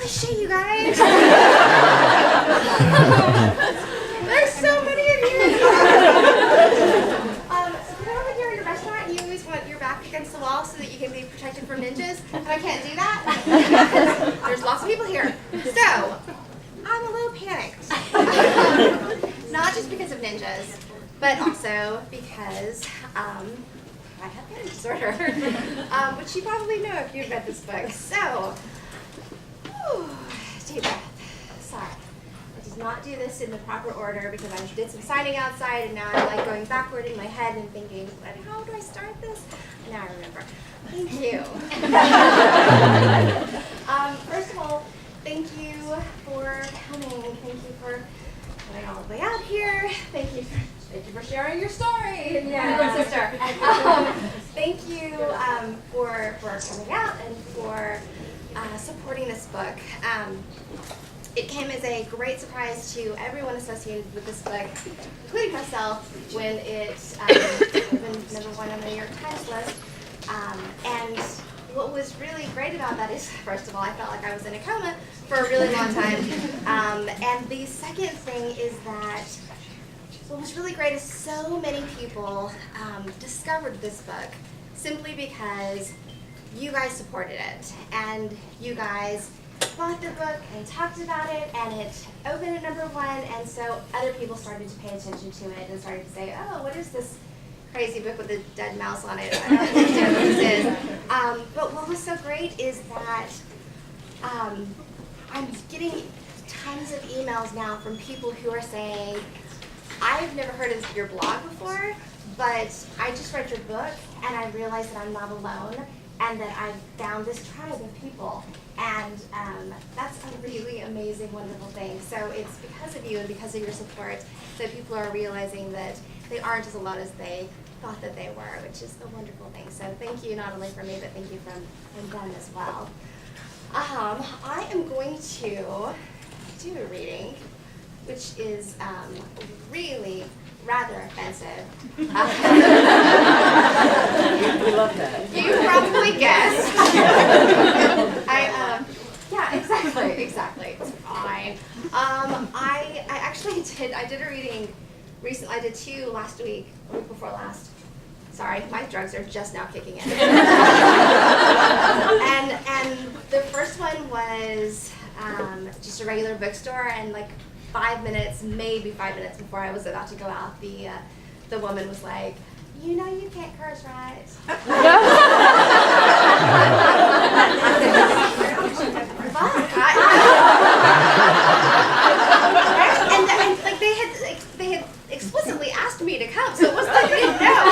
Holy shit, you guys! There's so many of you! You know when you're in a restaurant and you always want your back against the wall so that you can be protected from ninjas? And I can't do that because there's lots of people here. So, I'm a little panicked. Not just because of ninjas, but also because I have panic disorder, which you probably know if you've read this book. So, deep breath. Sorry. I did not do this in the proper order because I did some signing outside and now I'm like going backward in my head and thinking, how do I start this? And now I remember. Thank you. First of all, thank you for coming. Thank you for coming all the way out here. Thank you for sharing your story and your little sister. Thank you for coming out and for supporting this book. It came as a great surprise to everyone associated with this book, including myself, when it opened #1 on the New York Times list. And what was really great about that is, first of all, I felt like I was in a coma for a really long time. And the second thing is that what was really great is so many people discovered this book simply because you guys supported it. And you guys bought the book and talked about it, and it opened at #1, and so other people started to pay attention to it and started to say, oh, what is this crazy book with a dead mouse on it? I don't understand what this is. But what was so great is that I'm getting tons of emails now from people who are saying, I've never heard of your blog before, but I just read your book, and I realized that I'm not alone, and that I've found this tribe of people. And that's a really amazing, wonderful thing. So it's because of you and because of your support that people are realizing that they aren't as alone as they thought that they were, which is a wonderful thing. So thank you not only from me, but thank you from them as well. I am going to do a reading, which is really rather offensive. We love that. You probably guessed. Yeah, exactly. It's fine. I actually did a reading recently. I did 2 last week, a week before last. Sorry, my drugs are just now kicking in. and the first one was just a regular bookstore, and like 5 minutes, maybe 5 minutes before I was about to go out, the woman was like, you know you can't curse, right? Fuck. And like they had explicitly asked me to come, so it wasn't like I didn't know.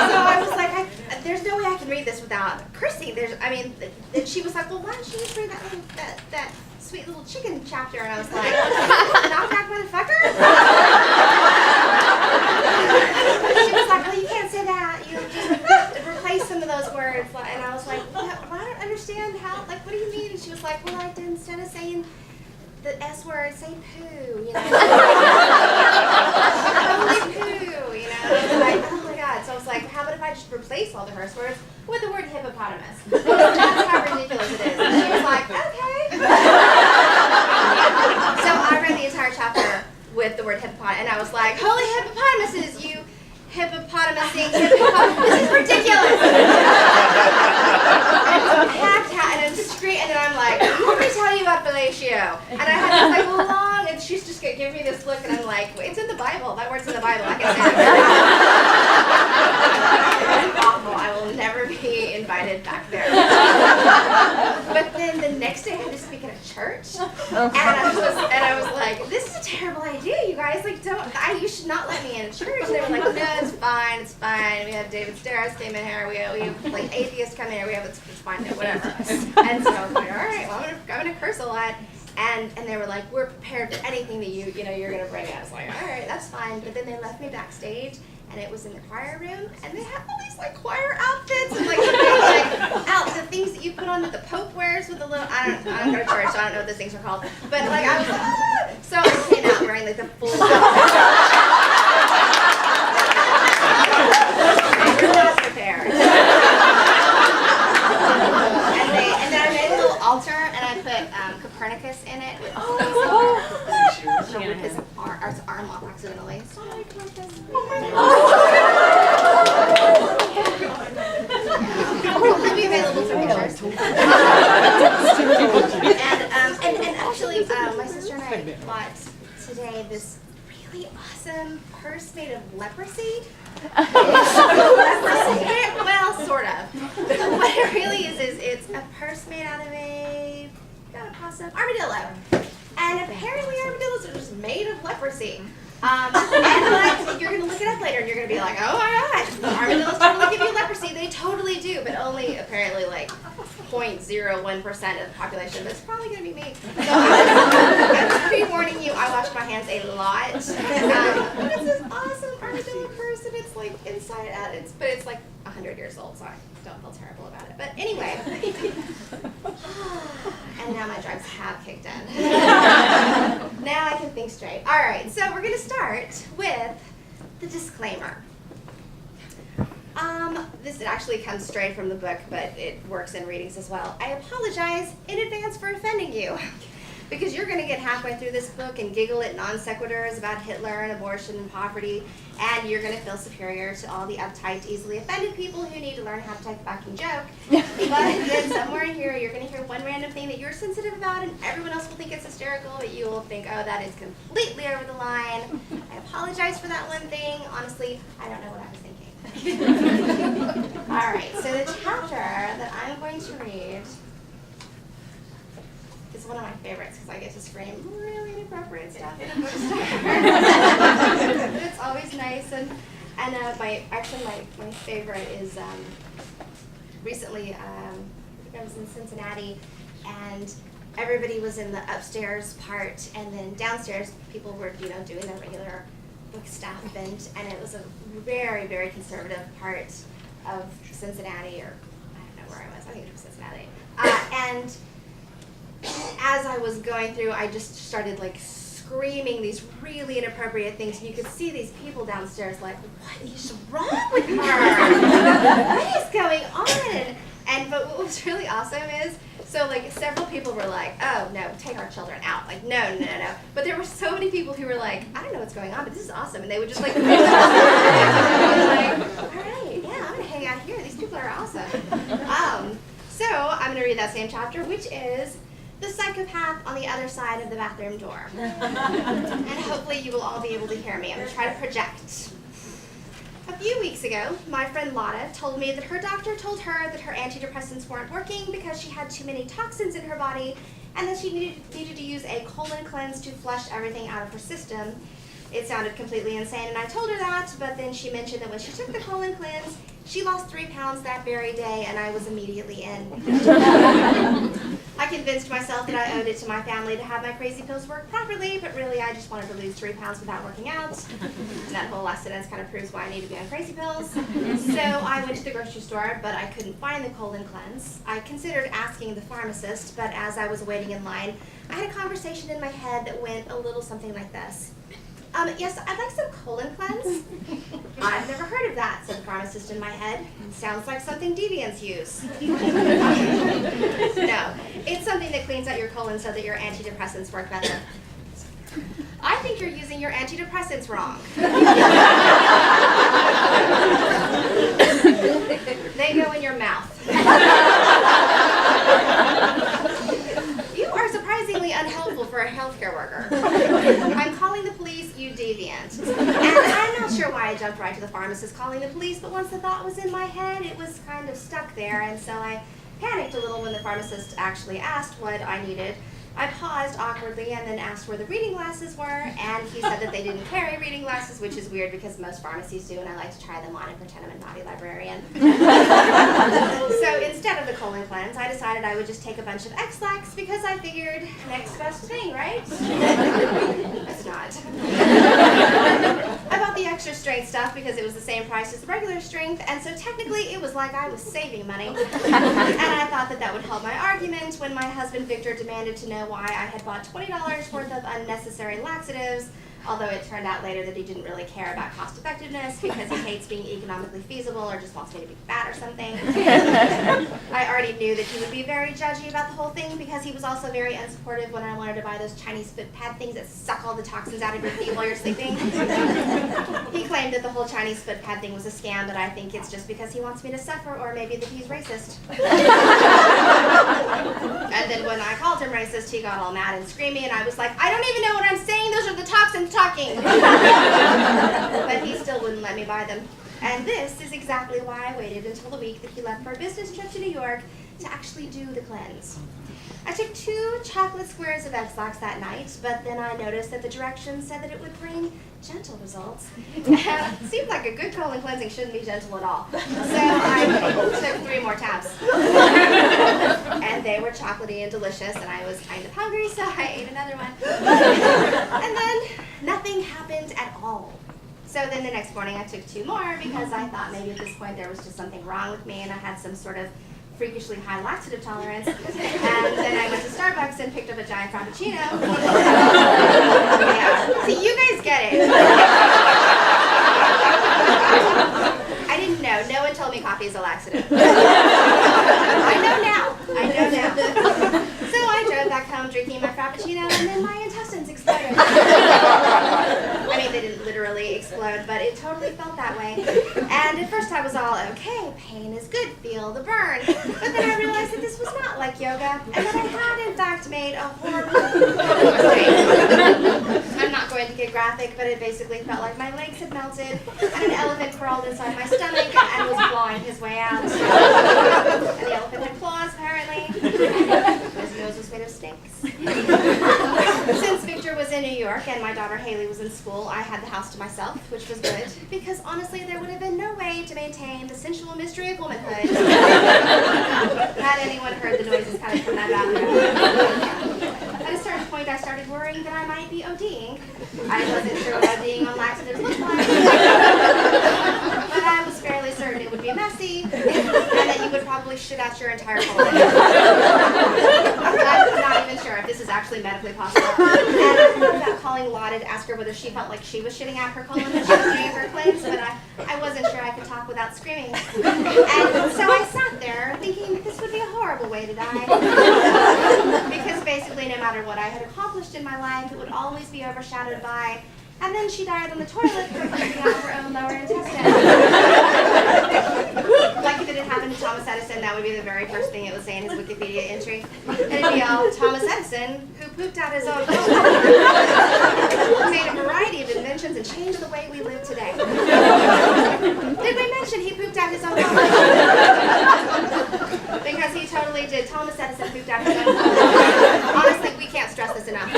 So I was like, there's no way I can read this without cursing. And she was like, well, why don't you just read that sweet little chicken chapter? And I was like, knock knock, motherfucker. She was like, well, you can't say that. You just replace some of those words. And I was like, well, I don't understand how. Like, what do you mean? And she was like, well, instead of saying the S word, say poo. You know, holy poo. You know, I was like, oh my god. So I was like, how about if I just replace all the curse words with the word hippopotamus? That's how ridiculous it is. And she was like, okay. So I read the entire chapter with the word hippopotamus, and I was like, holy hippopotamuses, you hippopotamusing hippopotamus. This is ridiculous. And it's packed out, and I'm screaming, and then I'm like, let me tell you about fellatio. And I had this like long, and she's just gonna give me this look, and I'm like, it's in the Bible. That word's in the Bible. I can say it. It's awful. I will never be invited back there. But then the next day I had to speak at a church, and I was like, this is a terrible idea, you guys. Like, you should not let me in a church. And they were like, no, it's fine. We have David Starris came in here. We have like atheists come in here. It's fine, no, whatever. And so I was like, all right, well, I'm gonna curse a lot. And they were like, we're prepared for anything that you're gonna bring us. Like, all right, that's fine. But then they left me backstage, and it was in the choir room, and they had all these like choir outfits and like the things that you put on that the Pope wears with the little. I don't go to church, so I don't know what those things are called. But like I was like, ah! So I came out wearing like the full outfit. We're not prepared. And then I made a little altar, and I put Copernicus in it. With his arm off accidentally. Sorry, Copernicus. He'll be available for pictures. And actually, my sister and I bought today this really awesome purse made of leprosy. Well, sort of. What it really is it's a purse made out of a armadillo. And apparently armadillos are just made of leprosy. And you're going to look it up later and you're going to be like, oh my gosh, armadillos totally give you leprosy. They totally do, but only apparently like 0.01% of the population. That's probably going to be me. So I'm pre-warning you, I wash my hands a lot. But it's this awesome armadillo purse and it's like inside out. But it's like 100 years old, so I don't feel terrible about it. But anyway. And now my drugs have kicked in. Now I can think straight. All right, so we're going to start with the disclaimer. This actually comes straight from the book, but it works in readings as well. I apologize in advance for offending you, because you're going to get halfway through this book and giggle at non sequiturs about Hitler and abortion and poverty, and you're going to feel superior to all the uptight, easily offended people who need to learn how to take a fucking joke. But then somewhere in here, you're going to hear one random thing that you're sensitive about, and everyone else will think it's hysterical, but you will think, oh, that is completely over the line. I apologize for that one thing. Honestly, I don't know what I was thinking. All right, so the chapter that I'm going to read is one of my favorites because I get to scream really inappropriate stuff in a bookstore. It's always nice, and my favorite is recently I was in Cincinnati, and everybody was in the upstairs part, and then downstairs people were doing their regular book stuff, and it was a very, very conservative part of Cincinnati, or I don't know where I was. I think it was Cincinnati. And as I was going through, I just started like screaming these really inappropriate things, and you could see these people downstairs like, what is wrong with her? What is going on? But what was really awesome is, so like several people were like, oh no, take our children out. Like, no. But there were so many people who were like, I don't know what's going on, but this is awesome. And they would just like, like, all right, yeah, I'm gonna hang out here. These people are awesome. So I'm gonna read that same chapter, which is The Psychopath on the Other Side of the Bathroom Door. And hopefully you will all be able to hear me. I'm gonna try to project. A few weeks ago, my friend Lotta told me that her doctor told her that her antidepressants weren't working because she had too many toxins in her body and that she needed to use a colon cleanse to flush everything out of her system. It sounded completely insane, and I told her that, but then she mentioned that when she took the colon cleanse, she lost 3 pounds that very day, and I was immediately in. I convinced myself that I owed it to my family to have my crazy pills work properly, but really I just wanted to lose 3 pounds without working out. And that whole last sentence kind of proves why I need to be on crazy pills. So I went to the grocery store, but I couldn't find the colon cleanse. I considered asking the pharmacist, but as I was waiting in line, I had a conversation in my head that went a little something like this. Yes, I'd like some colon cleanse. I've never heard of that, said the pharmacist in my head. Sounds like something deviants use. No, it's something that cleans out your colon so that your antidepressants work better. I think you're using your antidepressants wrong. They go in your mouth. You are surprisingly unhelpful for a healthcare worker. I'm calling the police, you deviant. And I'm not sure why I jumped right to the pharmacist calling the police, but once the thought was in my head, it was kind of stuck there, and so I panicked a little when the pharmacist actually asked what I needed. I paused awkwardly and then asked where the reading glasses were, and he said that they didn't carry reading glasses, which is weird because most pharmacies do, and I like to try them on and pretend I'm a naughty librarian. So instead of the colon cleanse, I decided I would just take a bunch of X-Lax because I figured next best thing, right? It's not. I bought the extra strength stuff because it was the same price as the regular strength, and so technically it was like I was saving money. And I thought that that would help my argument when my husband Victor demanded to know why I had bought $20 worth of unnecessary laxatives. although it turned out later that he didn't really care about cost effectiveness because he hates being economically feasible or just wants me to be fat or something. I already knew that he would be very judgy about the whole thing because he was also very unsupportive when I wanted to buy those Chinese foot pad things that suck all the toxins out of your feet while you're sleeping. He claimed that the whole Chinese foot pad thing was a scam, but I think it's just because he wants me to suffer, or maybe that he's racist. And then when I called him racist, he got all mad and screaming, and I was like, I don't even know what I'm saying, those are the toxins talking. But he still wouldn't let me buy them. And this is exactly why I waited until the week that he left for a business trip to New York to actually do the cleanse. I took 2 chocolate squares of Ex-Lax that night, but then I noticed that the directions said that it would bring gentle results. And it seemed like a good colon cleansing shouldn't be gentle at all. So I took 3 more tabs. And they were chocolatey and delicious, and I was kind of hungry, so I ate another one. And then nothing happened at all. So then the next morning I took 2 more because I thought maybe at this point there was just something wrong with me and I had some sort of freakishly high laxative tolerance. And then I went to Starbucks and picked up a giant Frappuccino. Yeah. See, you guys get it. I didn't know. No one told me coffee is a laxative. I know now. So I drove back home drinking my Frappuccino and then my intestines exploded. I mean, they didn't literally explode, but it totally felt that way. And at first I was all, okay, pain is good, feel the burn. But then I realized that this was not like yoga, and that I had in fact made a horrible mistake. I'm not going to get graphic, but it basically felt like my legs had melted, and an elephant crawled inside my stomach and was clawing his way out. And the elephant had claws, apparently. His nose was made of snakes. Since Victor was in New York and my daughter Haley was in school, I had the house to myself, which was good, because honestly there would have been no way to maintain the sensual mystery of womanhood had anyone heard the noises coming from that bathroom. At a certain point I started worrying that I might be ODing. I wasn't sure what ODing on laxatives looked like, but I was fairly certain it would be messy, and that you would probably shit out your entire colon. I'm not even sure if this is actually medically possible. And I thought about calling Lotta to ask her whether she felt like she was shitting out her colon when she was doing her cleanse, but I wasn't sure I could talk without screaming. And so I sat there thinking that this would be a horrible way to die. Because basically no matter what I had accomplished in my life, it would always be overshadowed by, and then she died on the toilet from cleaning out her own lower intestine. Like if it had happened to Thomas Edison, that would be the very first thing it would say in his Wikipedia entry. And it'd be all, Thomas Edison, who pooped out his own colon, made a variety of inventions and changed the way we live today. Did we mention he pooped out his own colon? Because he totally did. Thomas Edison pooped out his own colon. Honestly, we can't stress this enough.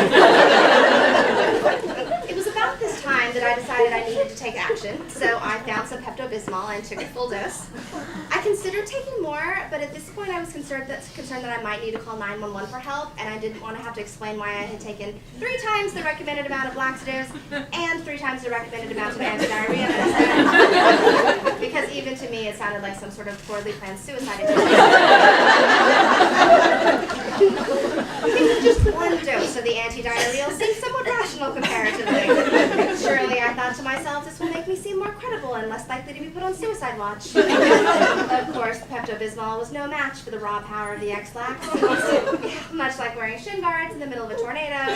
It was about this time that I decided I needed to take action, so I found some Pepto-Bismol and took a full dose. I considered taking more, but at this point I was concerned that I might need to call 911 for help, and I didn't want to have to explain why I had taken 3 times the recommended amount of laxatives and 3 titimes the recommended amount of anti-diarrhea medicine, because even to me it sounded like some sort of poorly planned suicide attempt. It was just 1 dose of the anti-diarrheal seemed somewhat rational comparatively. Surely, I thought to myself, this will make me seem more credible and less likely to be put on suicide watch. Of course, Pepto-Bismol was no match for the raw power of the Ex-Lax. Much like wearing shin guards in the middle of a tornado.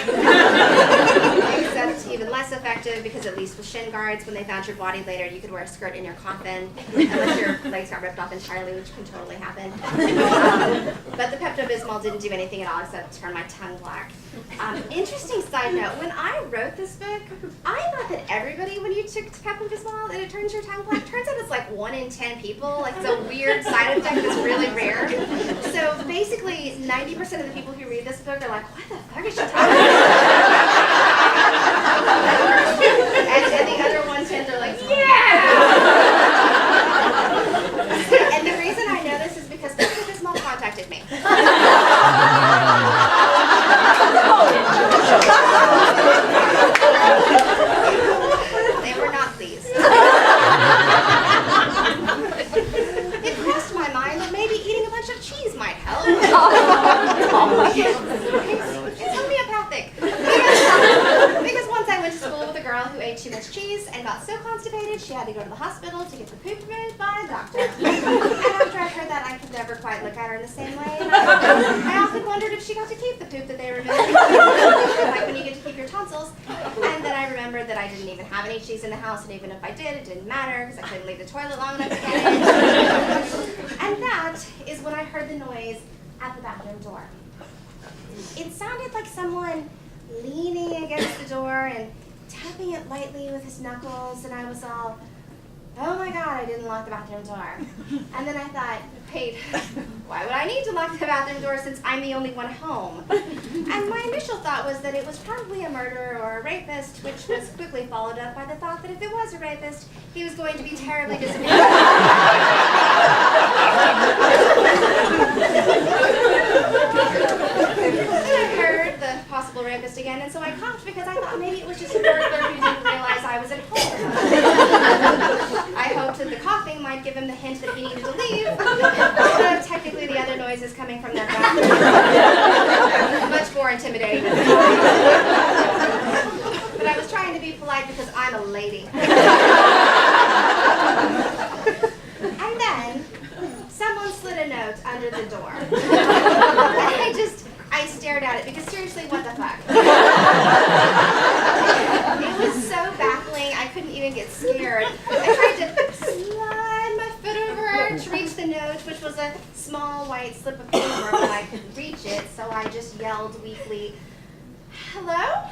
Except even less effective, because at least with shin guards, when they found your body later, you could wear a skirt in your coffin, unless your legs got ripped off entirely, which can totally happen. But the Pepto-Bismol didn't do anything at all except turn my tongue black. Interesting side note, when I wrote this book, I thought that everybody, when you took Pepto-Bismol and it turns your tongue black, turns out it's like 1 in 10 people. Like, it's a weird side effect that's really rare. So basically, 90% of the people who read this book are like, what the fuck is she talking about? And the other 1/10 are like, yeah! And the reason I know this is because Pepto-Bismol contacted me. They were not pleased. It crossed my mind that maybe eating a bunch of cheese might help. It's homeopathic. Because once I went to school with a she had to go to the hospital to get the poop removed by a doctor. And after I heard that, I could never quite look at her in the same way. And I often wondered if she got to keep the poop that they removed. Like when you get to keep your tonsils. And then I remembered that I didn't even have any cheese in the house, and even if I did, it didn't matter because I couldn't leave the toilet long enough to get it. And that is when I heard the noise at the bathroom door. It sounded like someone leaning against the door and tapping it lightly with his knuckles, and I was all, oh my God, I didn't lock the bathroom door. And then I thought, wait, why would I need to lock the bathroom door since I'm the only one home? And my initial thought was that it was probably a murderer or a rapist, which was quickly followed up by the thought that if it was a rapist, he was going to be terribly disappointed. I heard the possible rapist again, and so I coughed because I thought maybe it was just a burglar who didn't realize I was at home. I hoped that the coughing might give him the hint that he needed to leave, but technically the other noise is coming from that bathroom. Much more intimidating than but I was trying to be polite because I'm a lady. And then someone slid a note under the door. And I stared at it because seriously, what the fuck? It was so baffling, I couldn't even get scared. I tried to slide my foot over to reach the note, which was a small white slip of paper, but I couldn't reach it, so I just yelled weakly, hello?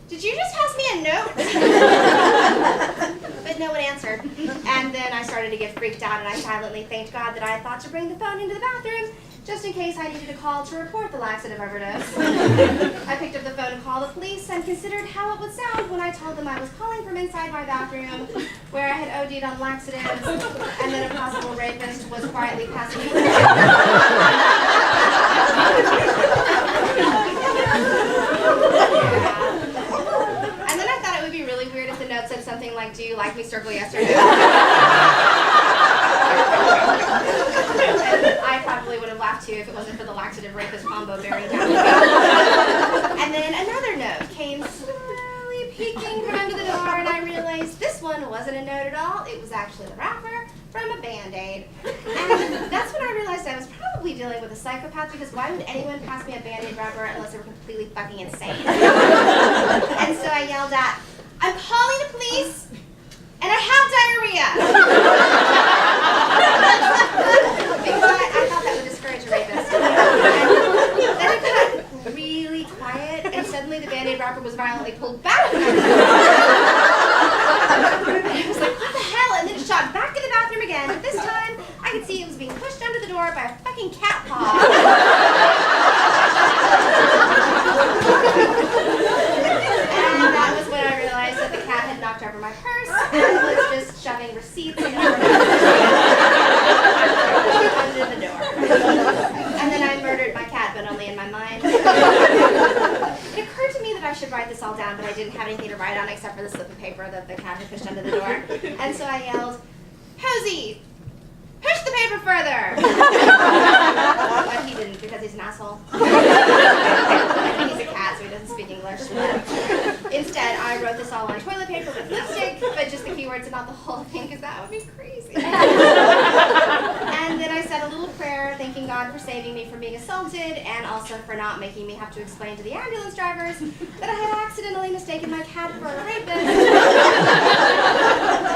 Did you just pass me a note? But no one answered. And then I started to get freaked out, and I silently thanked God that I had thought to bring the phone into the bathroom just in case I needed a call to report the laxative overdose. I picked up the phone to call the police and considered how it would sound when I told them I was calling from inside my bathroom where I had OD'd on laxatives and that a possible rapist was quietly passing me. And then I thought it would be really weird if the note said something like, do you like me, circle yes or no? And I probably would have laughed too if it wasn't for the laxative rapist combo bearing down. And then another note came slowly peeking from under the door, and I realized this one wasn't a note at all. It was actually the wrapper from a Band-Aid. And that's when I realized I was probably dealing with a psychopath, because why would anyone pass me a Band-Aid wrapper unless they were completely fucking insane? And so I yelled out, I'm calling the police, and I have diarrhea. Because I thought that would discourage a rapist. And then it got really quiet, and suddenly the Band-Aid wrapper was violently pulled back. And I was like, what the hell? And then it shot back in the bathroom again. But this time, I could see it was being pushed under the door by a fucking cat paw. And that was when I realized that the cat had knocked over my purse and was just shoving receipts under the door. And then I murdered my cat, but only in my mind. It occurred to me that I should write this all down, but I didn't have anything to write on except for the slip of paper that the cat had pushed under the door. And so I yelled, Hosey, push the paper further! But he didn't, because he's an asshole. I think he's a cat, so he doesn't speak English. But instead, I wrote this all on toilet paper with lipstick, but just the keywords and not the whole thing, because that would be crazy. And then I said a little prayer, thanking God for saving me from being assaulted, and also for not making me have to explain to the ambulance drivers that I had accidentally mistaken my cat for a rapist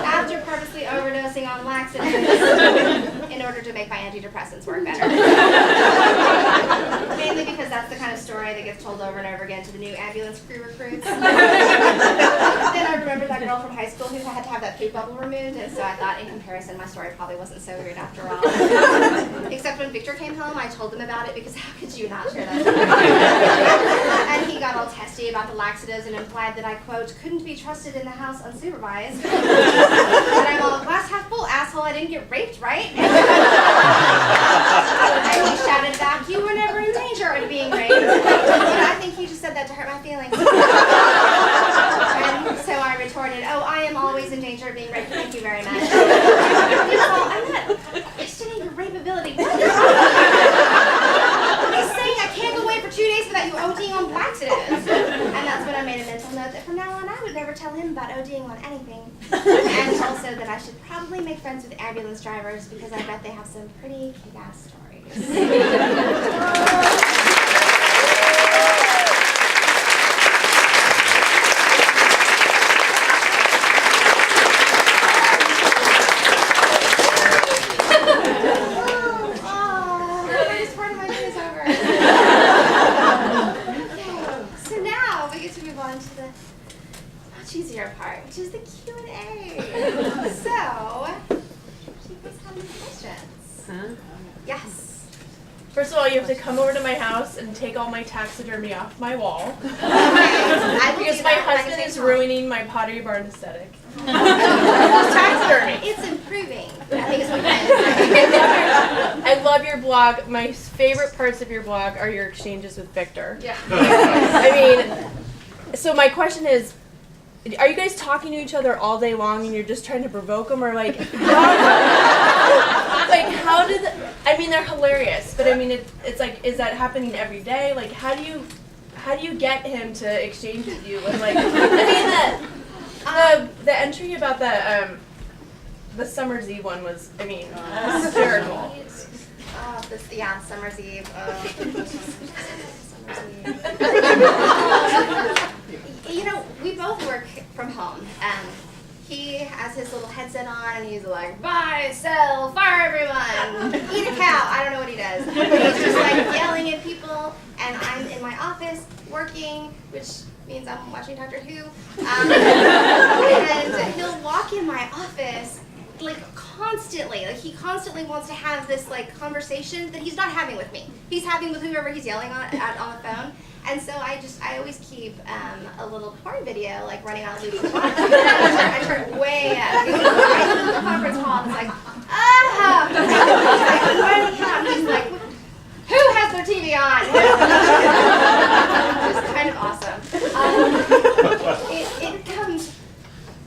after purposely overdosing on laxatives in order to make my antidepressants work better. Mainly because that's the kind of story that gets told over and over again to the new ambulance crew recruits. Then I remembered that girl from high school who had to have that poop bubble removed, and so I thought in comparison my story probably wasn't so weird after all. Except when Victor came home, I told him about it, because how could you not share that? And he got all testy about the laxatives and implied that I, quote, couldn't be trusted in the house unsupervised. And I'm all, glass half full, asshole, I didn't get raped, right? And he shouted back, you were never in danger of being raped. But I think he just said that to hurt my feelings. And so I retorted, oh, I am always in danger of being raped, thank you very much. Well, I'm not questioning your rapeability. What is He's saying I can't go away for 2 days without you ODing on laxatives. And that's when I made a mental note that from now on I would ODing on anything. And also that I should probably make friends with ambulance drivers because I bet they have some pretty kick-ass stories. Easier part, which is the Q&A. So, do you guys have any questions? Yes. First of all, you have to come over to my house and take all my taxidermy off my wall. Okay. I will Because do my that husband when I is get ruining my Pottery Barn aesthetic. Taxidermy. It's improving. I think it's what you're I love your blog. My favorite parts of your blog are your exchanges with Victor. Yeah. I mean, so my question is, are you guys talking to each other all day long and you're just trying to provoke them, or like, how did? I mean, they're hilarious, but I mean, it's like, is that happening every day? Like, how do you get him to exchange with you? And like, I mean, the entry about the Summer's Eve one was, I mean, hysterical. Summer's Eve. You know, we both work from home. He has his little headset on and he's like, buy, sell, fire everyone, eat a cow. I don't know what he does. He's just like yelling at people, and I'm in my office working, which means I'm watching Doctor Who. And he'll walk in my office like constantly. Like he constantly wants to have this like conversation that he's not having with me. He's having with whoever he's yelling at on the phone. And so I always keep a little porn video like running on loop. I turn way up. I go to the conference hall and it's like, he's like, who has their TV on? It's kind of awesome.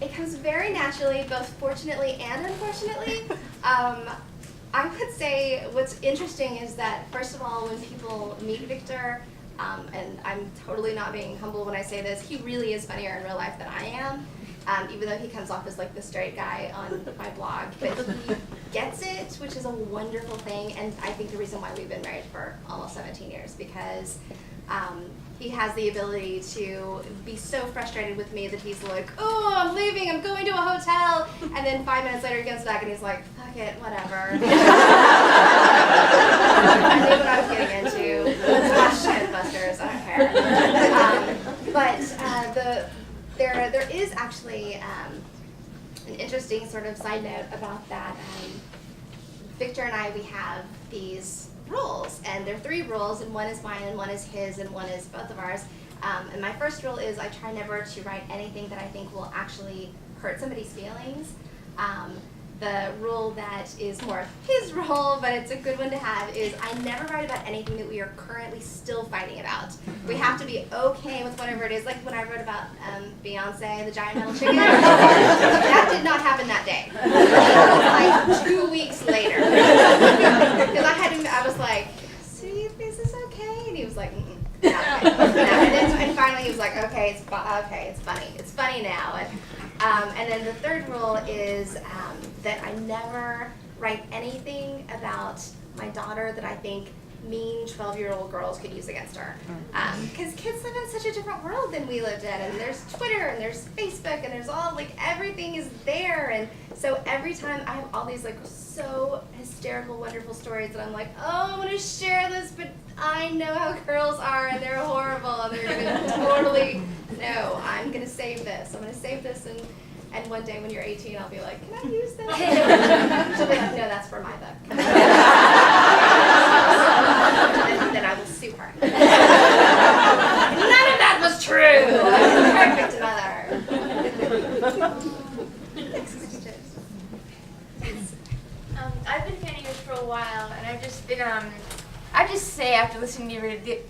It comes very naturally, both fortunately and unfortunately. I would say what's interesting is that, first of all, when people meet Victor, and I'm totally not being humble when I say this, he really is funnier in real life than I am, even though he comes off as like the straight guy on my blog. But he gets it, which is a wonderful thing, and I think the reason why we've been married for almost 17 years, because he has the ability to be so frustrated with me that he's like, oh, I'm leaving, I'm going to a hotel, and then 5 minutes later he comes back and he's like, fuck it, whatever. I knew what I was getting into. Let's watch Mythbusters, I don't care. But there is actually an interesting sort of side note about that. Victor and I, we have these rules, and there are 3 rules, and one is mine, and one is his, and one is both of ours. And my first rule is I try never to write anything that I think will actually hurt somebody's feelings. The rule that is more of his rule, but it's a good one to have, is I never write about anything that we are currently still fighting about. We have to be okay with whatever it is. Like when I wrote about Beyonce and the giant metal chicken, that did not happen that day. It was like 2 weeks later. Because I was like, see if this is okay? And he was like, no, okay. And finally he was like, okay, it's funny. It's funny now. And then the third rule is that I never write anything about my daughter that I think mean 12-year-old girls could use against her. Because kids live in such a different world than we lived in, and there's Twitter, and there's Facebook, and there's all, like, everything is there, and so every time I have all these, like, so hysterical, wonderful stories that I'm like, oh, I want to share this, but I know how girls are, and they're horrible, and they're going to totally, no, I'm going to save this. I'm going to save this, and one day when you're 18, I'll be like, can I use this? She'll be like, no, that's for my book. And then I will sue her. None of that was true. Perfect mother. Next question. I've been fan of yours for a while, and I've just been, I just say after listening to you read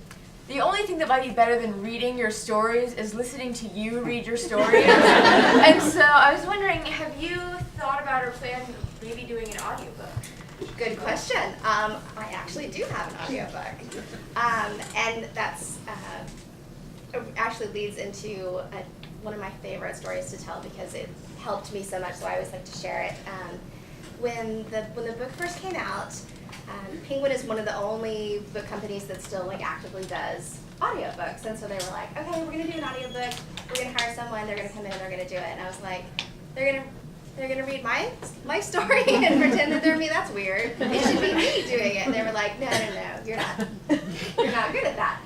the only thing that might be better than reading your stories is listening to you read your stories. And so I was wondering, have you thought about or planned maybe doing an audiobook? Good question. I actually do have an audiobook. And that's actually leads into one of my favorite stories to tell because it helped me so much, so I always like to share it. When the book first came out, Penguin is one of the only book companies that still like actively does audiobooks, and so they were like, okay, we're gonna do an audiobook, we're gonna hire someone, they're gonna come in, they're gonna do it, and I was like, they're gonna read my story and pretend that they're me. That's weird. It should be me doing it. And they were like, no, you're not good at that.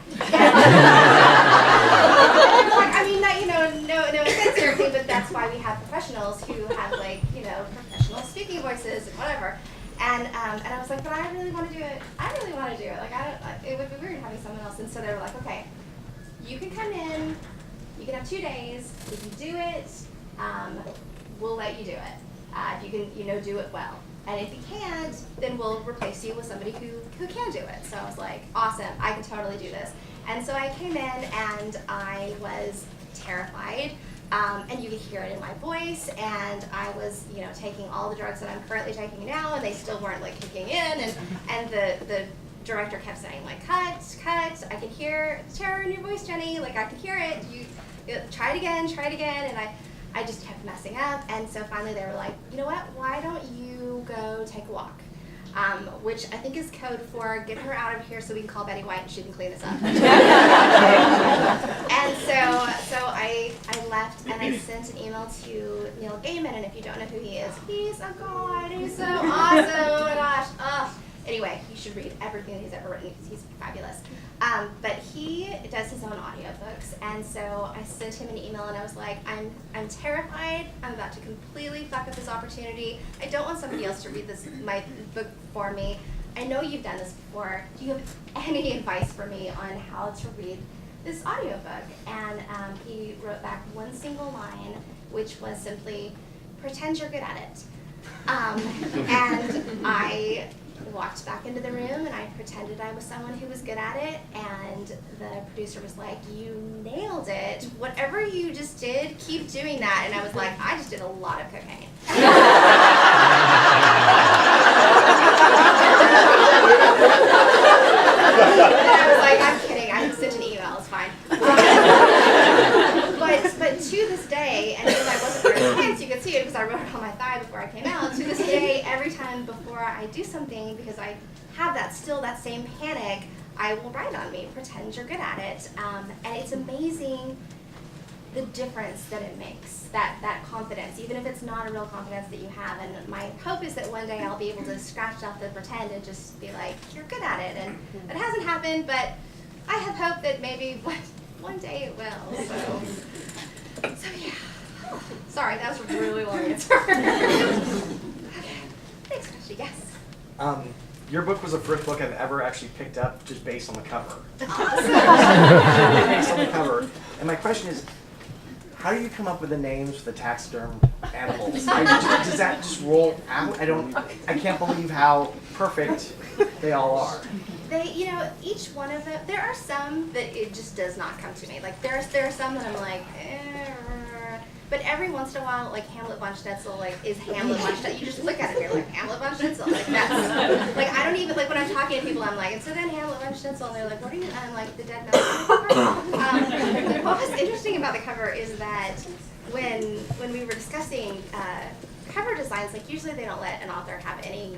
I mean, not, no offense or anything, but that's why we have professionals who have like, professional speaking voices and whatever. And I was like, but I really want to do it. Like, it would be weird having someone else. And so they were like, okay, you can come in. You can have 2 days. If you do it, we'll let you do it. If you can, do it well. And if you can't, then we'll replace you with somebody who can do it. So I was like, awesome, I can totally do this. And so I came in and I was terrified. And you could hear it in my voice. And I was, taking all the drugs that I'm currently taking now, and they still weren't like kicking in. And the director kept saying like, cut, I can hear the terror in your voice, Jenny. Like I can hear it. You try it again. And I just kept messing up, and so finally they were like, you know what, why don't you go take a walk? Which I think is code for get her out of here so we can call Betty White and she can clean this up. And so I left and I sent an email to Neil Gaiman, and if you don't know who he is, he's a god, he's so awesome, oh my gosh. Anyway, you should read everything that he's ever written because he's fabulous. But he does his own audiobooks, and so I sent him an email and I was like, I'm terrified. I'm about to completely fuck up this opportunity. I don't want somebody else to read my book for me. I know you've done this before. Do you have any advice for me on how to read this audiobook? And he wrote back one single line, which was simply, pretend you're good at it. And I walked back into the room and I pretended I was someone who was good at it, and the producer was like, you nailed it. Whatever you just did, keep doing that. And I was like, I just did a lot of cocaine. And I was like, I'm kidding, I sent an email, it's fine. But to this day, and because I wasn't wearing pants, you could see it because I wrote it on my thigh before I came out. To this day, every time before I do something, because I have that same panic, I will write on me, pretend you're good at it. And it's amazing the difference that it makes, that confidence, even if it's not a real confidence that you have. And my hope is that one day I'll be able to scratch off the pretend and just be like, you're good at it. And that hasn't happened, but I have hope that maybe one day it will. So yeah. Sorry, that was a really long answer. Okay. Next question, yes. Your book was the first book I've ever actually picked up just based on the cover. Awesome. Based on the cover. And my question is, how do you come up with the names for the taxidermed animals? Does that just roll out? I can't believe how perfect they all are. They, each one of them, there are some that it just does not come to me. Like, there are some that I'm like, but every once in a while, like Hamlet von Schnitzel, is Hamlet von Schnitzel. You just look at it and you're like, Hamlet von Schnitzel. Like, that's, I don't even, when I'm talking to people, I'm like, and so then Hamlet von Schnitzel, and they're like, what are you, and I'm like, the dead mouse. What was interesting about the cover is that when we were discussing cover designs, usually they don't let an author have any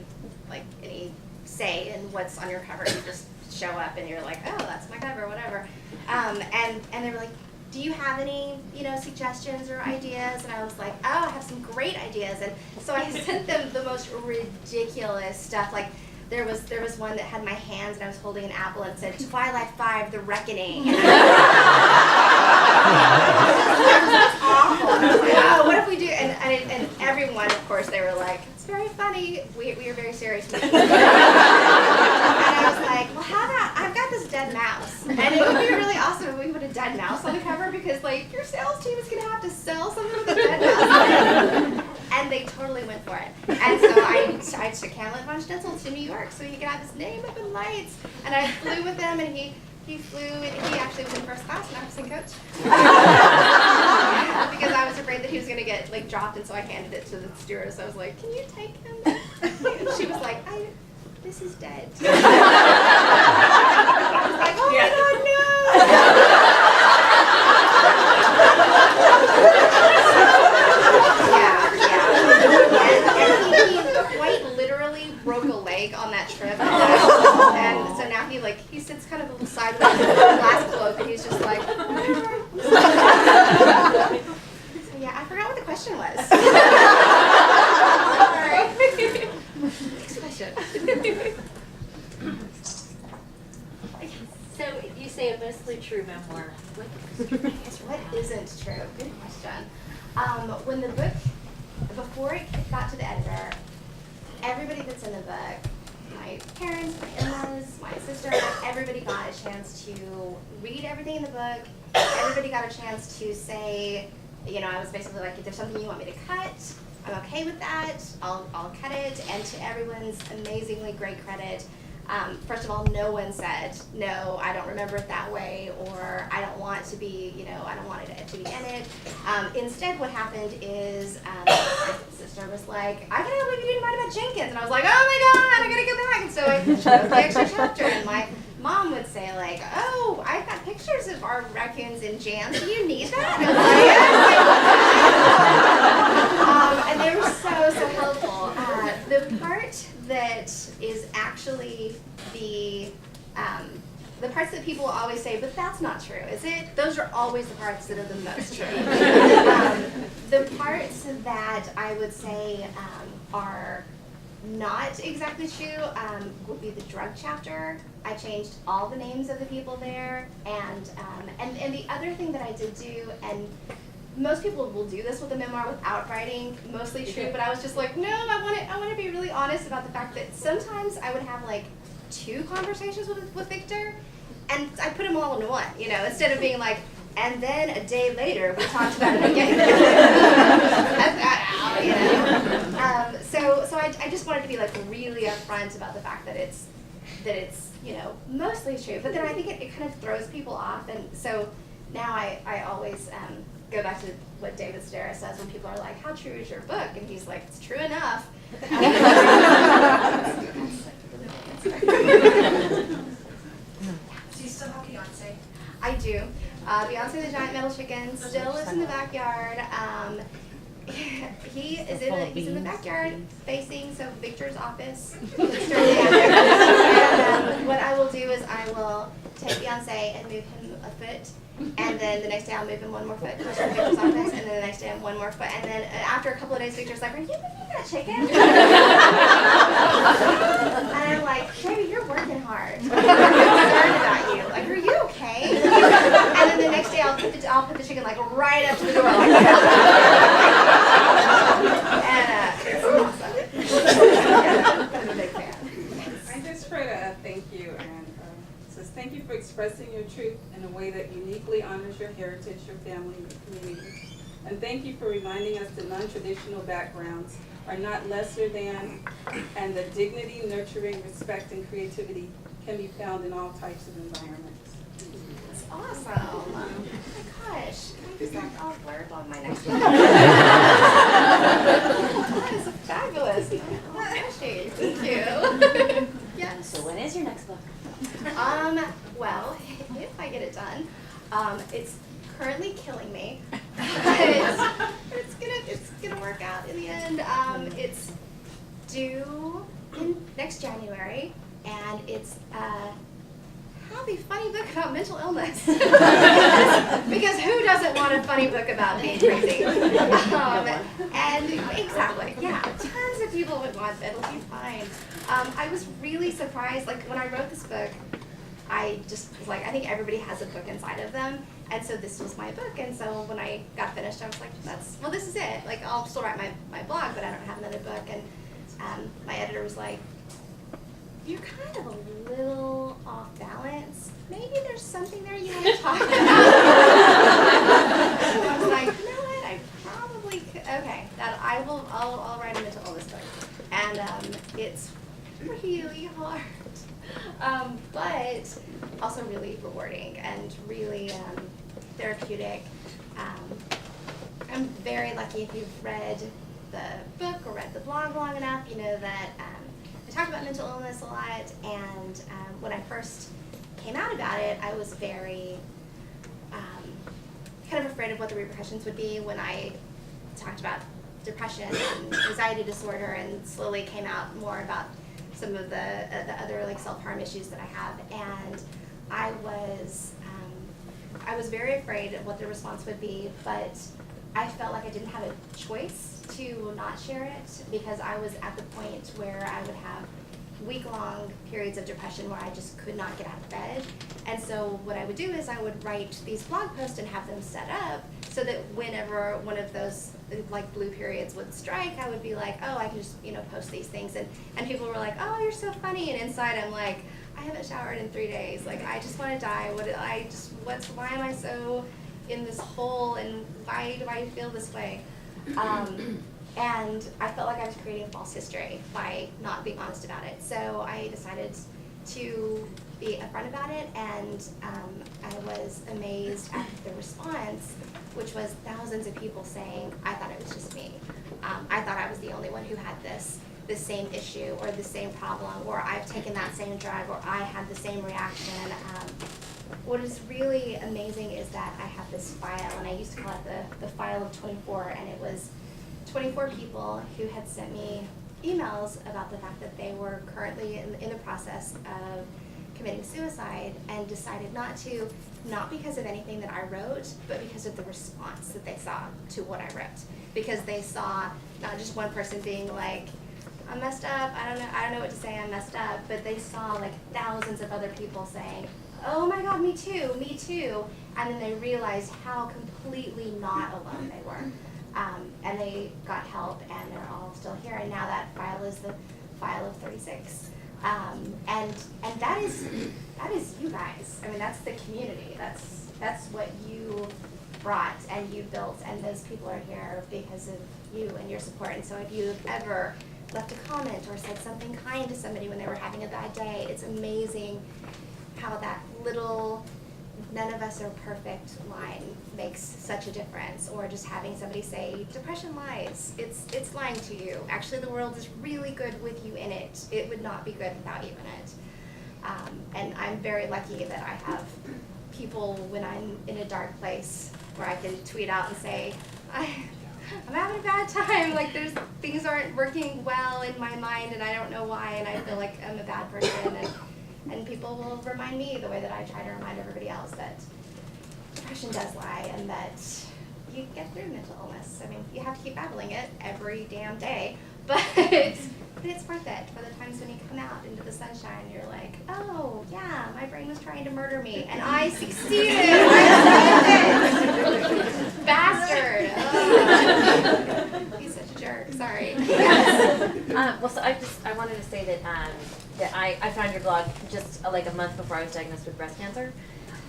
say in what's on your cover. You just show up and you're like, oh, that's my cover, whatever. And they were like, do you have any, suggestions or ideas? And I was like, oh, I have some great ideas. And so I sent them the most ridiculous stuff. There was one that had my hands and I was holding an apple and it said, Twilight 5, The Reckoning. And that's awful. And I was like, oh, what if we do? And everyone, of course, they were like, it's very funny. We are very serious. And I was like, well, how about, I've got this dead mouse. And it would be really awesome if we put a dead mouse on the cover because, your sales team is going to have to sell something with a dead mouse. And they totally went for it. And so I took Hamlet von Schnitzel to New York so he could have his name up in lights. And I flew with him, and he flew, and he actually was in first class, and I was in coach. Because I was afraid that he was going to get, dropped, and so I handed it to the stewardess. I was like, can you take him? And she was like, this is dead. I was like, oh my God, no! he sits kind of a little sideways with a glass cloak, and he's just like, whatever. So yeah, I forgot what the question was. Sorry. Next question. So you say a mostly true memoir. What isn't true? Good question. When the book, before it got to the editor, everybody that's in the book, my parents, my in-laws, my sister, everybody got a chance to read everything in the book. Everybody got a chance to say, you know, I was basically like, if there's something you want me to cut, I'm okay with that. I'll cut it. And to everyone's amazingly great credit, first of all, no one said, no, I don't remember it that way, or I don't want to be, you know, I don't want it to be in it. Instead, what happened is my sister was like, I can't believe you didn't write about Jenkins. And I was like, oh my God, I gotta go back. And so I showed the extra chapter, and my mom would say like, oh, I've got pictures of our raccoons in jam. Do you need that? And they were so helpful. The part that is actually the parts that people always say, but that's not true, is it? Those are always the parts that are the most true. The parts that I would say are not exactly true would be the drug chapter. I changed all the names of the people there, and the other thing that I did do, and most people will do this with a memoir without writing mostly true, but I was just like, no, I want to be really honest about the fact that sometimes I would have like 2 conversations with Victor, and I put them all in one, you know, instead of being like, and then a day later we talked about it again. Cut that out, you know. So I just wanted to be like really upfront about the fact that it's you know, mostly true, but then I think it kind of throws people off, and so now I always go back to what David Sedaris says when people are like, how true is your book? And he's like, it's true enough. Do you still have Beyonce? I do. Beyonce the Giant Metal Chicken still lives in the backyard. He's in the backyard facing Victor's office. And what I will do is I will take Beyonce and move him a foot, and then the next day I'll move him 1 more foot closer to Victor's office, and then the next day 1 more foot, and then after a couple of days Victor's like, are you moving that chicken? And I'm like, baby, you're working hard. I'm concerned about you. Like, are you okay? And then the next day I'll put the chicken like right up to the door like that. And it's awesome. I'm a big fan. I just pray to thank you and says thank you for expressing your truth in a way that uniquely honors your heritage, your family, and your community. And thank you for reminding us that non-traditional backgrounds are not lesser than, and that dignity, nurturing, respect, and creativity can be found in all types of environments. That's awesome. Oh my gosh. I just got all blurred on my next one. That is fabulous. Thank you. Yes. So when is your next book? Well, if I get it done, it's currently killing me. It's gonna work out in the end. It's due next January, and it's happy funny book about mental illness. Because who doesn't want a funny book about being crazy? And exactly, yeah, tons of people would want it. It'll be fine. I was really surprised, like when I wrote this book, I just was like, I think everybody has a book inside of them, and so this was my book, and so when I got finished, I was like, this is it. Like, I'll still write my blog, but I don't have another book, and my editor was like, you're kind of a little off balance. Maybe there's something there you want to talk about. And I was like, you know what, I probably could. Okay, I'll write a mental illness book, and it's really hard. But also really rewarding and really therapeutic. I'm very lucky if you've read the book or read the blog long enough, you know that I talk about mental illness a lot, and when I first came out about it, I was very kind of afraid of what the repercussions would be when I talked about depression and anxiety disorder, and slowly came out more about some of the other like self-harm issues that I have, and I was very afraid of what the response would be, but I felt like I didn't have a choice to not share it because I was at the point where I would have week-long periods of depression where I just could not get out of bed. And so what I would do is I would write these blog posts and have them set up so that whenever one of those like blue periods would strike, I would be like, oh, I can just, post these things. And people were like, oh, you're so funny. And inside I'm like, I haven't showered in 3 days. Like, I just want to die. Why am I so in this hole, and why do I feel this way? And I felt like I was creating false history by not being honest about it. So I decided to be upfront about it, and I was amazed at the response, which was thousands of people saying, I thought it was just me. I thought I was the only one who had this same issue or the same problem, or I've taken that same drug, or I had the same reaction. What is really amazing is that I have this file, and I used to call it the file of 24, and it was 24 people who had sent me emails about the fact that they were currently in the process of committing suicide and decided not to, not because of anything that I wrote, but because of the response that they saw to what I wrote. Because they saw not just one person being like, I'm messed up, I don't know what to say, I'm messed up, but they saw like thousands of other people saying, oh my God, me too, and then they realized how completely not alone they were. And they got help, and they're all still here, and now that file is the file of 36. And that is you guys. I mean, that's the community. That's what you brought and you built, and those people are here because of you and your support. And so if you've ever left a comment or said something kind to somebody when they were having a bad day, it's amazing how that little none of us are perfect line makes such a difference. Or just having somebody say, depression lies, it's lying to you. Actually, the world is really good with you in it. It would not be good without you in it. And I'm very lucky that I have people when I'm in a dark place where I can tweet out and say, I'm having a bad time, like things aren't working well in my mind and I don't know why, and I feel like I'm a bad person, and people will remind me the way that I try to remind everybody else that depression does lie and that you get through mental illness. I mean, you have to keep battling it every damn day, but it's worth it. For the times when you come out into the sunshine, you're like, oh yeah, my brain was trying to murder me and I succeeded. I saved it. Bastard. Oh. He's such a jerk. Sorry. Well, so I wanted to say that I found your blog just like a month before I was diagnosed with breast cancer,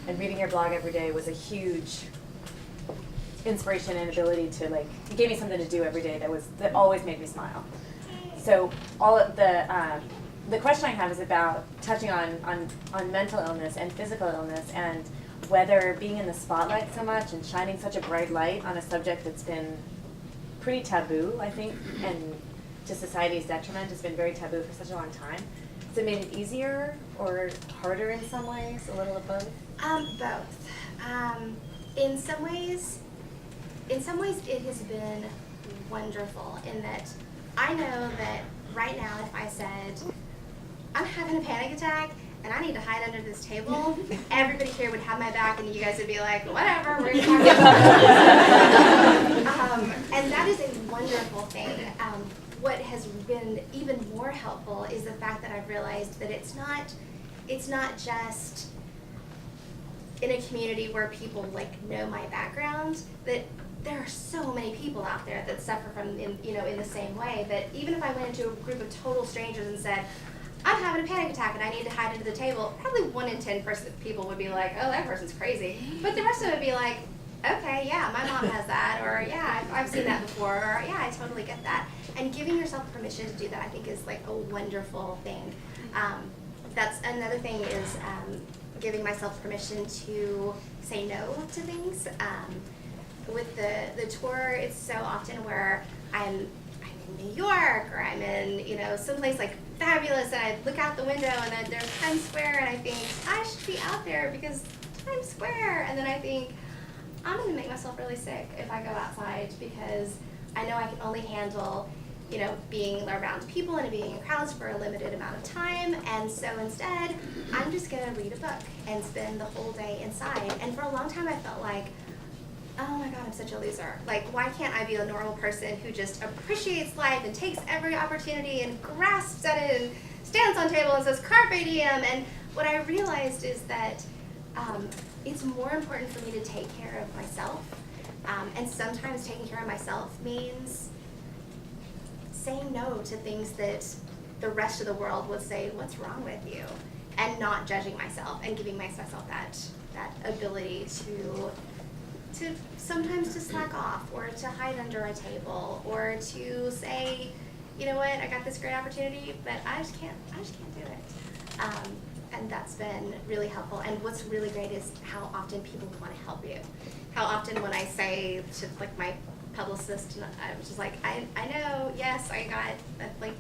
and reading your blog every day was a huge inspiration and ability to it gave me something to do every day that always made me smile. So all of the question I have is about touching on mental illness and physical illness, and whether being in the spotlight so much and shining such a bright light on a subject that's been pretty taboo, I think, and to society's detriment has been very taboo for such a long time. Has it made it easier or harder in some ways? A little of both? Both. In some ways it has been wonderful in that I know that right now if I said, I'm having a panic attack and I need to hide under this table, everybody here would have my back and you guys would be like, whatever, we're going to talk about it. And that is a wonderful thing. What has been even more helpful is the fact that I've realized that it's not just in a community where people know my background, that there are so many people out there that suffer from in the same way, that even if I went into a group of total strangers and said, I'm having a panic attack and I need to hide under the table, probably 1 in 10 people would be like, oh, that person's crazy. But the rest of them would be like, okay, yeah, my mom has that, or yeah, I've seen that before, or yeah, I totally get that. And giving yourself permission to do that, I think, is a wonderful thing. That's another thing is giving myself permission to say no to things. With the tour, it's so often where I'm in New York, or I'm in someplace fabulous, and I look out the window and then there's Times Square, and I think I should be out there because Times Square, and then I think I'm gonna make myself really sick if I go outside because I know I can only handle being around people and being in crowds for a limited amount of time. And so instead, I'm just gonna read a book and spend the whole day inside. And for a long time I felt like, oh my God, I'm such a loser. Like, why can't I be a normal person who just appreciates life and takes every opportunity and grasps at it and stands on table and says carpe diem? And what I realized is that it's more important for me to take care of myself. And sometimes taking care of myself means saying no to things that the rest of the world would say, what's wrong with you? And not judging myself and giving myself that ability to sometimes to slack off or to hide under a table or to say, you know what, I got this great opportunity, but I just can't do it. And that's been really helpful. And what's really great is how often people want to help you. How often when I say to like my publicist, I was just like, I know, yes, I got, like,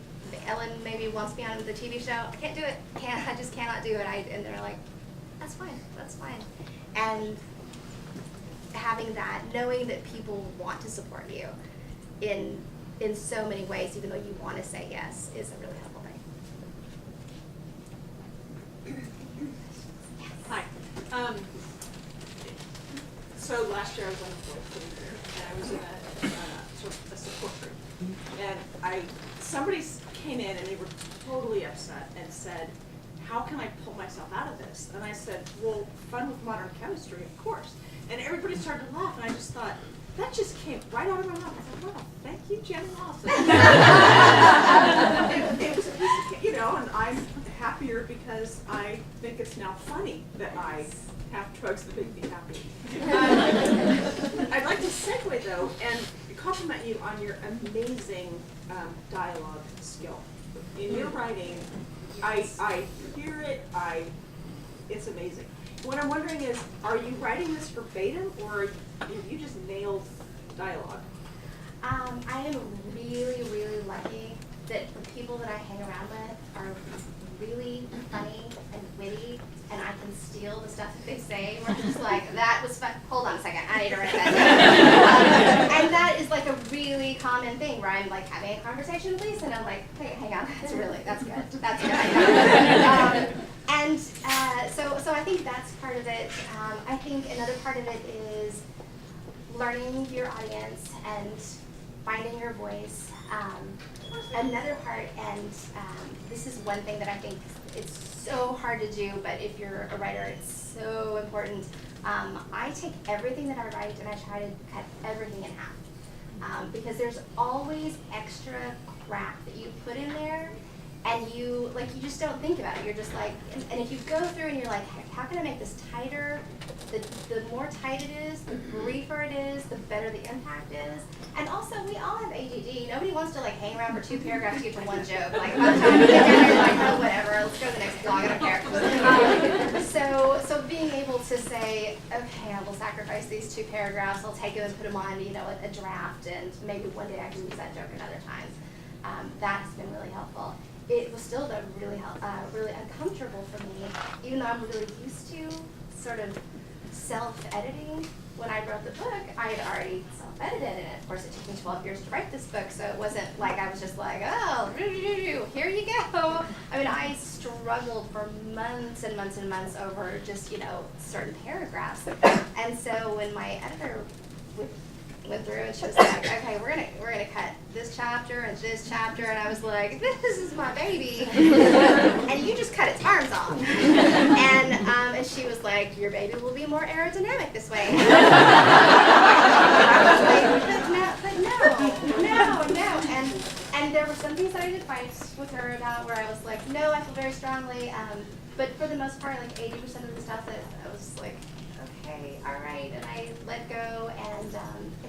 Ellen maybe wants me on the TV show. I can't do it. I just cannot do it. And they're like, that's fine. And having that, knowing that people want to support you in so many ways, even though you want to say yes, is a really helpful thing. Hi. So last year I was on the board and I was in a sort of a support group, and somebody came in and they were totally upset and said, how can I pull myself out of this? And I said, well, fun with modern chemistry, of course. And everybody started to laugh, and I just thought, that just came right out of my mouth. I thought, wow, thank you, Jenny Lawson. it was a piece of, and I'm happier because I think it's now funny that I have drugs that make me happy. I'd like to segue, though, and compliment you on your amazing dialogue skill. In your writing, I hear it, it's amazing. What I'm wondering is, are you writing this verbatim, or have you just nailed dialogue? I am really, really lucky that the people that I hang around with are really funny and witty, and I can steal the stuff that they say. We're just like, that was fun. Hold on a second, I need to write that down. And that is like a really common thing where I'm like having a conversation with Lisa, and I'm like, hey, hang on, that's good. And so I think that's part of it. I think another part of it is learning your audience and finding your voice. Another part, and this is one thing that I think it's so hard to do, but if you're a writer, it's so important. I take everything that I write and I try to cut everything in half. Because there's always extra crap that you put in there, and you just don't think about it. You're just like, and if you go through and you're like, how can I make this tighter? The more tight it is, the briefer it is, the better the impact is. And also, we all have ADD. Nobody wants to like hang around for 2 paragraphs to get to one joke. Like, by the time you get there, you're like, oh, whatever, let's go to the next blog, I don't care. So being able to say, okay, I will sacrifice these 2 paragraphs, I'll take them and put them on, a draft, and maybe one day I can use that joke another time. That's been really helpful. It was still really uncomfortable for me, even though I'm really used to sort of self-editing. When I wrote the book, I had already self-edited, and of course it took me 12 years to write this book, so it wasn't like I was just like, oh, here you go. I mean, I struggled for months and months and months over just, certain paragraphs. And so when my editor went through and she was like, okay, we're gonna cut this chapter and this chapter, and I was like, this is my baby, and you just cut its arms off, and she was like, your baby will be more aerodynamic this way. I was like, no, and there were some things that I did fight with her about where I was like, no, I feel very strongly, but for the most part, like 80% of the stuff that I was like, okay, all right, and I let go, and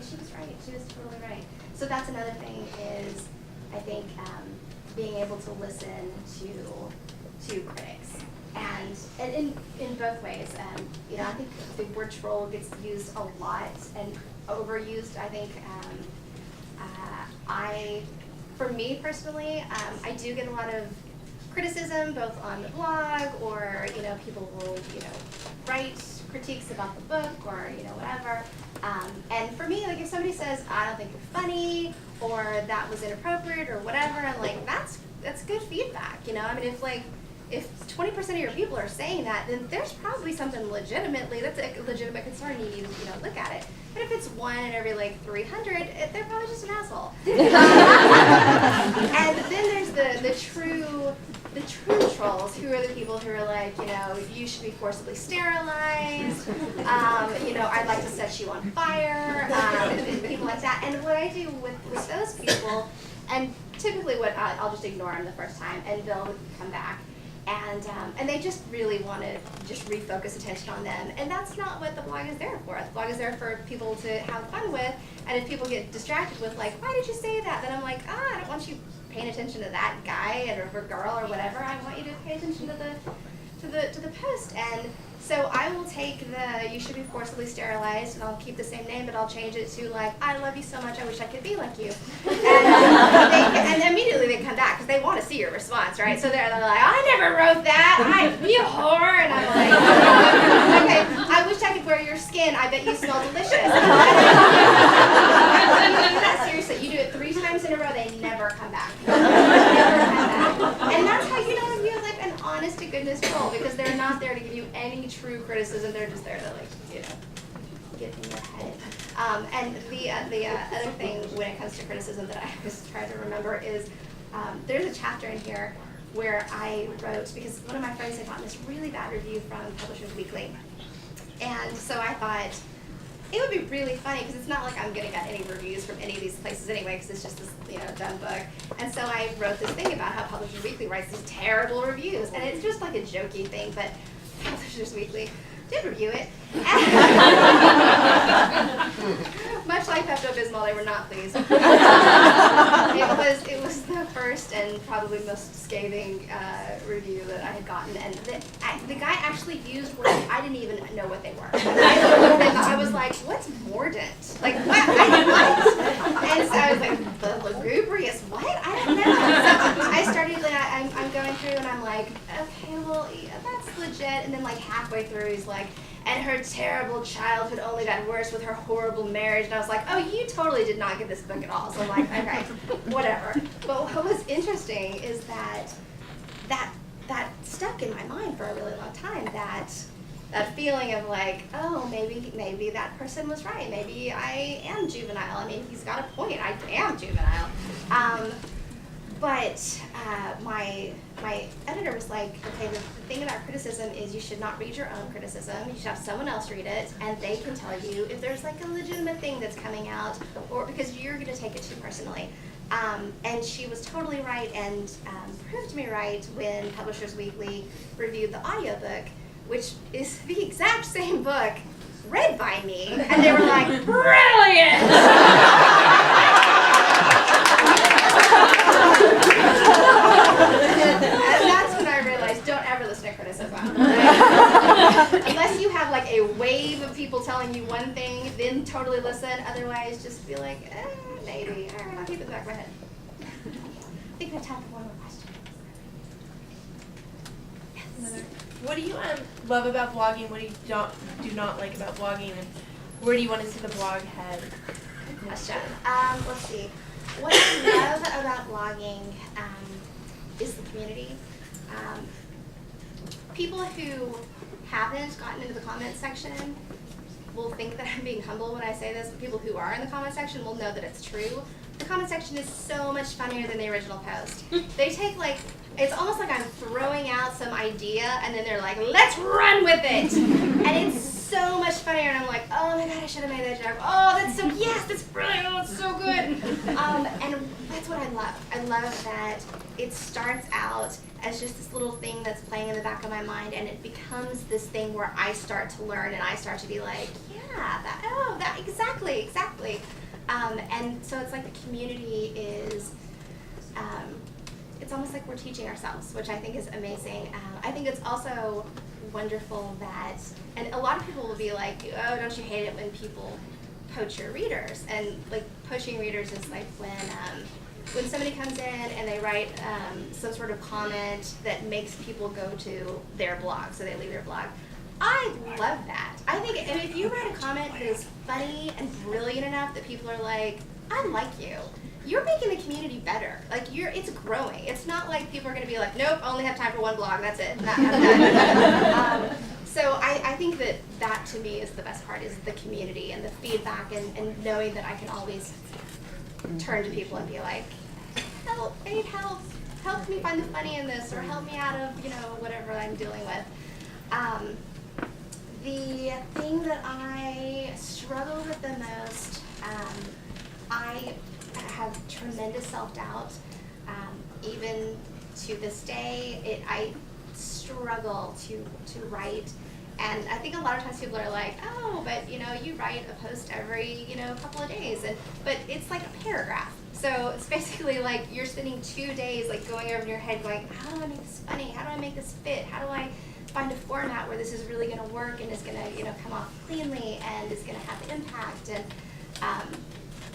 she was right. She was totally right. So that's another thing is, I think, being able to listen to critics, and in both ways. I think the word troll gets used a lot and overused. I think for me personally, I do get a lot of criticism, both on the blog or people will, write critiques about the book or, whatever. And for me, like if somebody says, I don't think you're funny, or that was inappropriate or whatever, I'm like, that's good feedback, I mean, if 20% of your people are saying that, then there's probably something that's a legitimate concern, you need to, look at it. But if it's 1 in every 300, they're probably just an asshole. And then there's the true trolls, who are the people who are like, you should be forcibly sterilized, I'd like to set you on fire, and people like that. And what I do with those people, and typically I'll just ignore them the first time, and they'll come back. And they just really want to just refocus attention on them. And that's not what the blog is there for. The blog is there for people to have fun with. And if people get distracted with why did you say that? Then I'm like, I don't want you paying attention to that guy or girl or whatever. I want you to pay attention to the post. And so I will take you should be forcibly sterilized, and I'll keep the same name, but I'll change it to I love you so much, I wish I could be like you. And immediately they come back because they want to see your response, right? So they're like, I never wrote that, you whore, and I'm like, okay, I wish I could wear your skin, I bet you smell delicious. You do that seriously, you do it 3 times in a row, they never come back. Never come back. And that's how you know if you have an honest to goodness troll, because they're not there to give you any true criticism, they're just there to get in your head. And the other thing when it comes to criticism that I always try to remember is there's a chapter in here where I wrote, because one of my friends had gotten this really bad review from Publishers Weekly. And so I thought, it would be really funny, because it's not like I'm going to get any reviews from any of these places anyway, because it's just this, dumb book. And so I wrote this thing about how Publishers Weekly writes these terrible reviews. And it's just like a jokey thing, but Publishers Weekly did review it. Much like Pepto-Bismol, they were not pleased. It was the first and probably most scathing review that I had gotten, and the guy actually used words I didn't even know what they were. I was like, "What's mordant? Like what? What?" And so I was like, "The lugubrious what? I don't know." So I started. I'm going through, and I'm like, "Okay, well, yeah, that's legit." And then halfway through, he's like, and her terrible childhood only got worse with her horrible marriage. And I was like, oh, you totally did not get this book at all. So I'm like, okay, whatever. But what was interesting is that stuck in my mind for a really long time, that feeling of oh, maybe that person was right. Maybe I am juvenile. I mean, he's got a point. I am juvenile. But my editor was like, okay, the thing about criticism is you should not read your own criticism. You should have someone else read it, and they can tell you if there's a legitimate thing that's coming out, or because you're going to take it too personally. And she was totally right, and proved me right when Publishers Weekly reviewed the audiobook, which is the exact same book read by me, and they were like, brilliant! And that's when I realized, don't ever listen to criticism. Unless you have a wave of people telling you one thing, then totally listen. Otherwise, just be like, maybe. All right, I'll keep it in the back of my head. I think we have time for one more question. Yes. What do you love about blogging? What do you do not like about blogging? And where do you want to see the blog head? Good question. Let's see. What I love about blogging is the community. People who haven't gotten into the comment section will think that I'm being humble when I say this, but people who are in the comment section will know that it's true. The comment section is so much funnier than the original post. They take it's almost like I'm throwing out some idea, and then they're like, let's run with it! And it's so much funnier, and I'm like, oh my god, I should have made that joke. Oh, that's brilliant, oh, it's so good! And that's what I love. I love that it starts out as just this little thing that's playing in the back of my mind, and it becomes this thing where I start to learn, and I start to be like, yeah, that exactly. And so it's the community is, it's almost like we're teaching ourselves, which I think is amazing. I think it's also wonderful that, and a lot of people will be like, oh, don't you hate it when people poach your readers? And poaching readers is when when somebody comes in and they write some sort of comment that makes people go to their blog, so they leave their blog, I love that. I think, and if you write a comment that is funny and brilliant enough that people are like, I like you, you're making the community better. Like, it's growing. It's not like people are going to be like, nope, I only have time for one blog, that's it. I'm done. So I think that to me is the best part, is the community and the feedback and knowing that I can always turn to people and be like, help, I need help. Help me find the funny in this, or help me out of, whatever I'm dealing with. The thing that I struggle with the most, I have tremendous self-doubt. Even to this day, I struggle to write. And I think a lot of times people are like, oh, but you write a post every couple of days, but it's like a paragraph. So it's basically like you're spending 2 days like going over in your head going, how do I make this funny? How do I make this fit? How do I find a format where this is really going to work and is going to come off cleanly and is going to have impact? And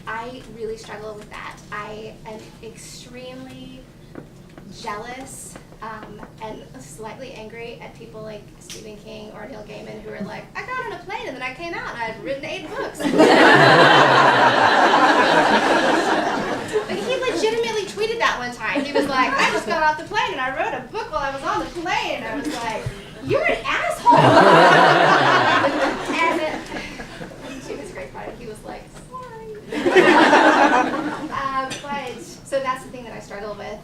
I really struggle with that. I am extremely jealous and slightly angry at people like Stephen King or Neil Gaiman who are like, I got on a plane and then I came out and I'd written 8 books. But he legitimately tweeted that one time. He was like, I just got off the plane and I wrote a book while I was on the plane. And I was like, you're an asshole. And to his great credit, he was like, sorry. But so that's the thing that I struggle with.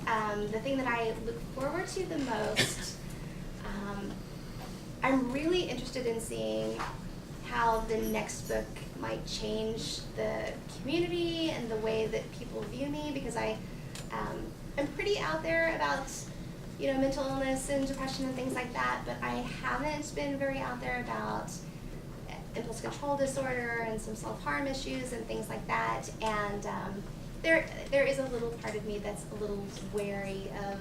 The thing that I look forward to the most, I'm really interested in seeing how the next book might change the community and the way that people view me, because I'm pretty out there about mental illness and depression and things like that, but I haven't been very out there about impulse control disorder and some self-harm issues and things like that. And there is a little part of me that's a little wary of,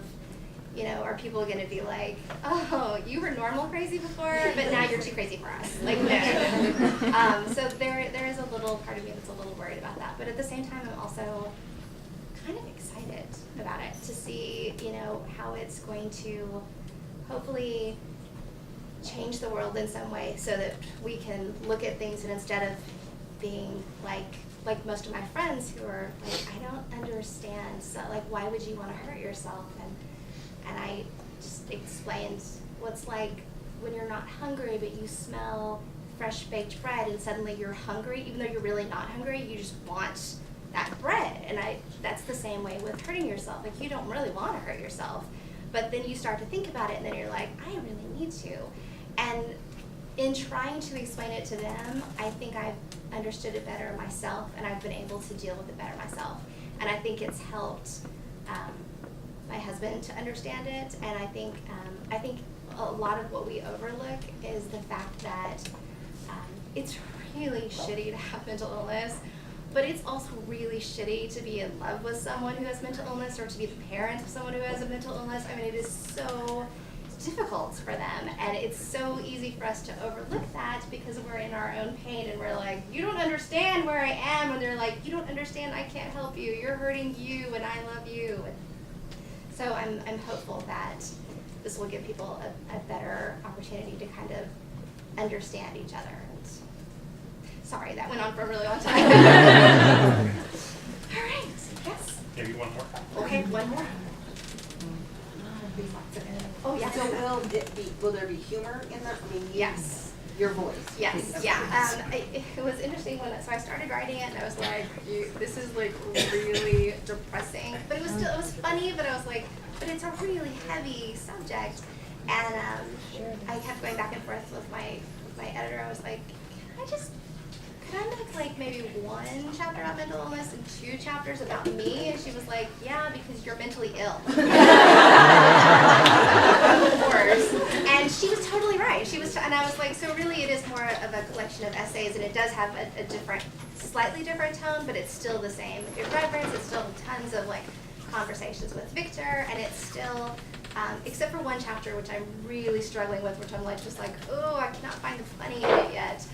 are people going to be like, oh, you were normal crazy before, but now you're too crazy for us? Like, no. So there is a little part of me that's a little worried about that. But at the same time, I'm also kind of excited about it to see, how it's going to hopefully change the world in some way, so that we can look at things and instead of being like most of my friends who are like, I don't understand, so like, why would you want to hurt yourself? And I just explained what's like when you're not hungry but you smell fresh baked bread and suddenly you're hungry, even though you're really not hungry, you just want that bread. And that's the same way with hurting yourself. Like, you don't really want to hurt yourself, but then you start to think about it and then you're like, I really need to. And in trying to explain it to them, I think I've understood it better myself, and I've been able to deal with it better myself. And I think it's helped my husband to understand it. And I think a lot of what we overlook is the fact that it's really shitty to have mental illness, but it's also really shitty to be in love with someone who has mental illness, or to be the parent of someone who has a mental illness. I mean, it is so difficult for them, and it's so easy for us to overlook that because we're in our own pain and we're like, you don't understand where I am, and they're like, you don't understand, I can't help you, you're hurting you and I love you. And so I'm hopeful that this will give people a better opportunity to kind of understand each other. And sorry, that went on for a really long time. All right, yes? Maybe one more. Okay, one more. Oh, yes. So will there be humor in there? I mean, Yes. Your voice. Yes, yeah. It was interesting so I started writing it and I was like, this is like really depressing. But it was funny, but I was like, but it's a really heavy subject. And I kept going back and forth with my editor. I was like, could I make like maybe 1 chapter about mental illness and 2 chapters about me? And she was like, yeah, because you're mentally ill. Of course. And she was totally right. And I was like, so really it is more of a collection of essays, and it does have a different, slightly different tone, but it's still the same irreverence. It's still tons of like conversations with Victor, and it's still, except for 1 chapter, which I'm really struggling with, which I'm like, just like, oh, I cannot find the funny in it yet.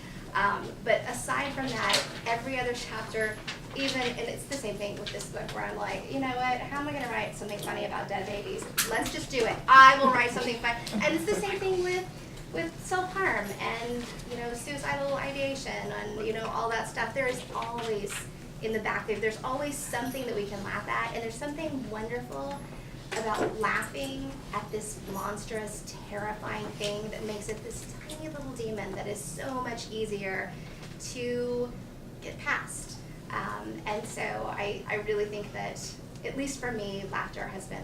But aside from that, every other chapter even, and it's the same thing with this book where I'm like, you know what, how am I gonna write something funny about dead babies? Let's just do it. I will write something fun. And it's the same thing with self-harm and, you know, suicidal ideation and, you know, all that stuff. There is always in the back there's always something that we can laugh at, and there's something wonderful about laughing at this monstrous, terrifying thing that makes it this tiny little demon that is so much easier to get past. And so I really think that, at least for me, laughter has been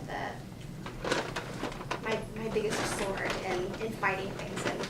my biggest sword in fighting things. And